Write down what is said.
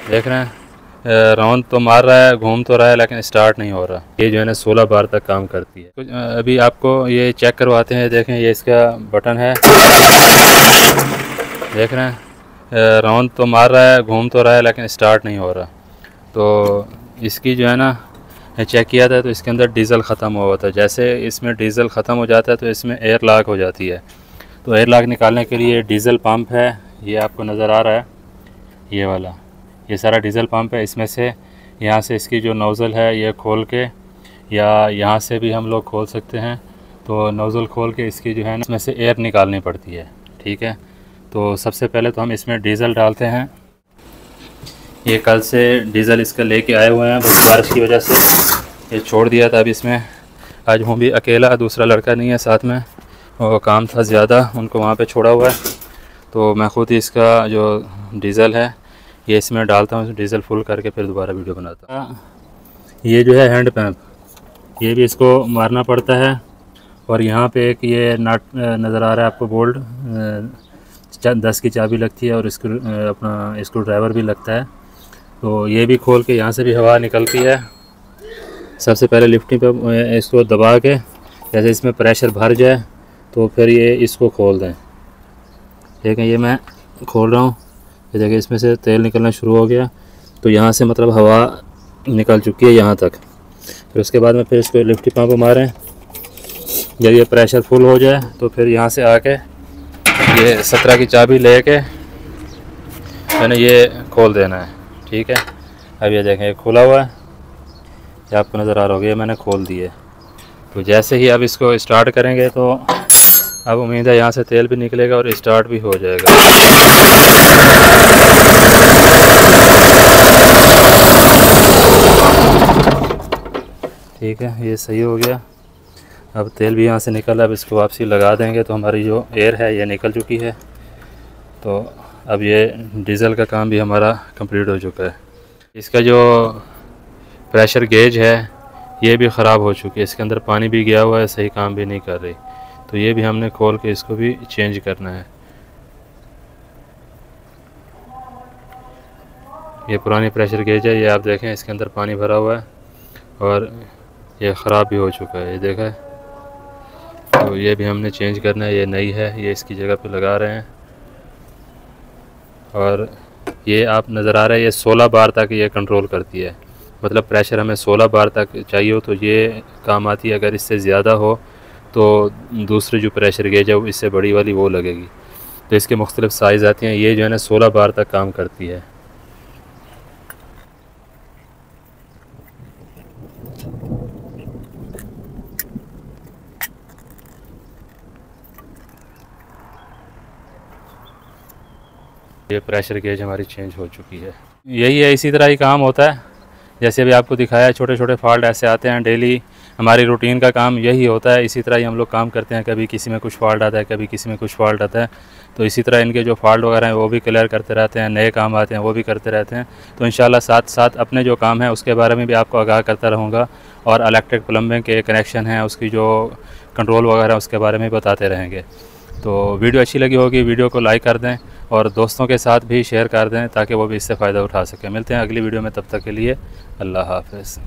देख रहे हैं राउंड तो मार रहा है, घूम तो रहा है, लेकिन स्टार्ट नहीं हो रहा। ये जो है ना 16 बार तक काम करती है। कुछ अभी आपको ये चेक करवाते हैं। देखें ये इसका बटन है, देख रहे हैं राउंड तो मार रहा है, घूम तो रहा है, लेकिन स्टार्ट नहीं हो रहा। तो इसकी जो है ना चेक किया था तो इसके अंदर डीज़ल ख़त्म हुआ था। जैसे इसमें डीज़ल ख़त्म हो जाता है तो इसमें एयर लॉक हो जाती है। तो एयर लॉक निकालने के लिए डीज़ल पंप है, ये आपको नज़र आ रहा है, ये वाला, ये सारा डीज़ल पंप है। इसमें से यहाँ से इसकी जो नोज़ल है ये खोल के, या यहाँ से भी हम लोग खोल सकते हैं। तो नोज़ल खोल के इसकी जो है ना इसमें से एयर निकालनी पड़ती है। ठीक है, तो सबसे पहले तो हम इसमें डीज़ल डालते हैं। ये कल से डीज़ल इसका लेके आए हुए हैं, बस बारिश की वजह से ये छोड़ दिया था। अब इसमें आज हूँ भी अकेला, दूसरा लड़का नहीं है साथ में, और काम था ज़्यादा, उनको वहाँ पे छोड़ा हुआ है। तो मैं ख़ुद ही इसका जो डीज़ल है ये इसमें डालता हूँ, डीज़ल फुल करके फिर दोबारा वीडियो बनाता हूँ। ये जो है हैंड पंप, ये भी इसको मारना पड़ता है। और यहाँ पे एक ये नट नज़र आ रहा है आपको, बोल्ट 10 की चाबी लगती है, और अपना स्क्रू ड्राइवर भी लगता है। तो ये भी खोल के यहाँ से भी हवा निकलती है। सबसे पहले लिफ्टिंग पे इसको दबा के, जैसे इसमें प्रेशर भर जाए तो फिर ये इसको खोल दें। देखें ये मैं खोल रहा हूँ, ये देखें इसमें से तेल निकलना शुरू हो गया। तो यहाँ से मतलब हवा निकल चुकी है यहाँ तक। फिर उसके बाद में फिर इसको लिफ्टिंग पंप मारें, जब ये प्रेशर फुल हो जाए तो फिर यहाँ से आके ये 17 की चाबी लेके मैंने ये खोल देना है। ठीक है, अब ये देखें ये खुला हुआ है, ये आपको नज़र आ रहा होगा, ये मैंने खोल दिए। तो जैसे ही अब इसको स्टार्ट करेंगे तो अब उम्मीद है यहाँ से तेल भी निकलेगा और स्टार्ट भी हो जाएगा। ठीक है, ये सही हो गया। अब तेल भी यहाँ से निकल, अब इसको वापसी लगा देंगे तो हमारी जो एयर है ये निकल चुकी है। तो अब ये डीज़ल का काम भी हमारा कंप्लीट हो चुका है। इसका जो प्रेशर गेज है ये भी ख़राब हो चुकी है, इसके अंदर पानी भी गया हुआ है, सही काम भी नहीं कर रही। तो ये भी हमने खोल के इसको भी चेंज करना है। ये पुरानी प्रेशर गेज है, ये आप देखें इसके अंदर पानी भरा हुआ है और ये ख़राब भी हो चुका है, ये देखा है। तो ये भी हमने चेंज करना है, ये नई है, ये इसकी जगह पे लगा रहे हैं। और ये आप नज़र आ रहा है ये 16 बार तक ये कंट्रोल करती है। मतलब प्रेशर हमें 16 बार तक चाहिए हो तो ये काम आती है। अगर इससे ज़्यादा हो तो दूसरी जो प्रेशर गेज है वो इससे बड़ी वाली वो लगेगी। तो इसके मुख्तलिफ साइज़ आती हैं, ये जो है ना 16 बार तक काम करती है। ये प्रेशर गेज हमारी चेंज हो चुकी है। यही है, इसी तरह ही काम होता है। जैसे अभी आपको दिखाया, छोटे छोटे फॉल्ट ऐसे आते हैं डेली, हमारी रूटीन का काम यही होता है। इसी तरह ही हम लोग काम करते हैं, कभी किसी में कुछ फॉल्ट आता है, कभी किसी में कुछ फॉल्ट आता है। तो इसी तरह इनके जो फॉल्ट वगैरह हैं वो भी क्लियर करते रहते हैं, नए काम आते हैं वो भी करते रहते हैं। तो इंशाल्लाह साथ साथ अपने जो काम है उसके बारे में भी आपको आगाह करता रहूँगा, और इलेक्ट्रिक प्लम्बिंग के कनेक्शन हैं उसकी जो कंट्रोल वगैरह उसके बारे में बताते रहेंगे। तो वीडियो अच्छी लगी होगी, वीडियो को लाइक कर दें और दोस्तों के साथ भी शेयर कर दें ताकि वो भी इससे फ़ायदा उठा सकें। मिलते हैं अगली वीडियो में, तब तक के लिए अल्लाह हाफ़िज़।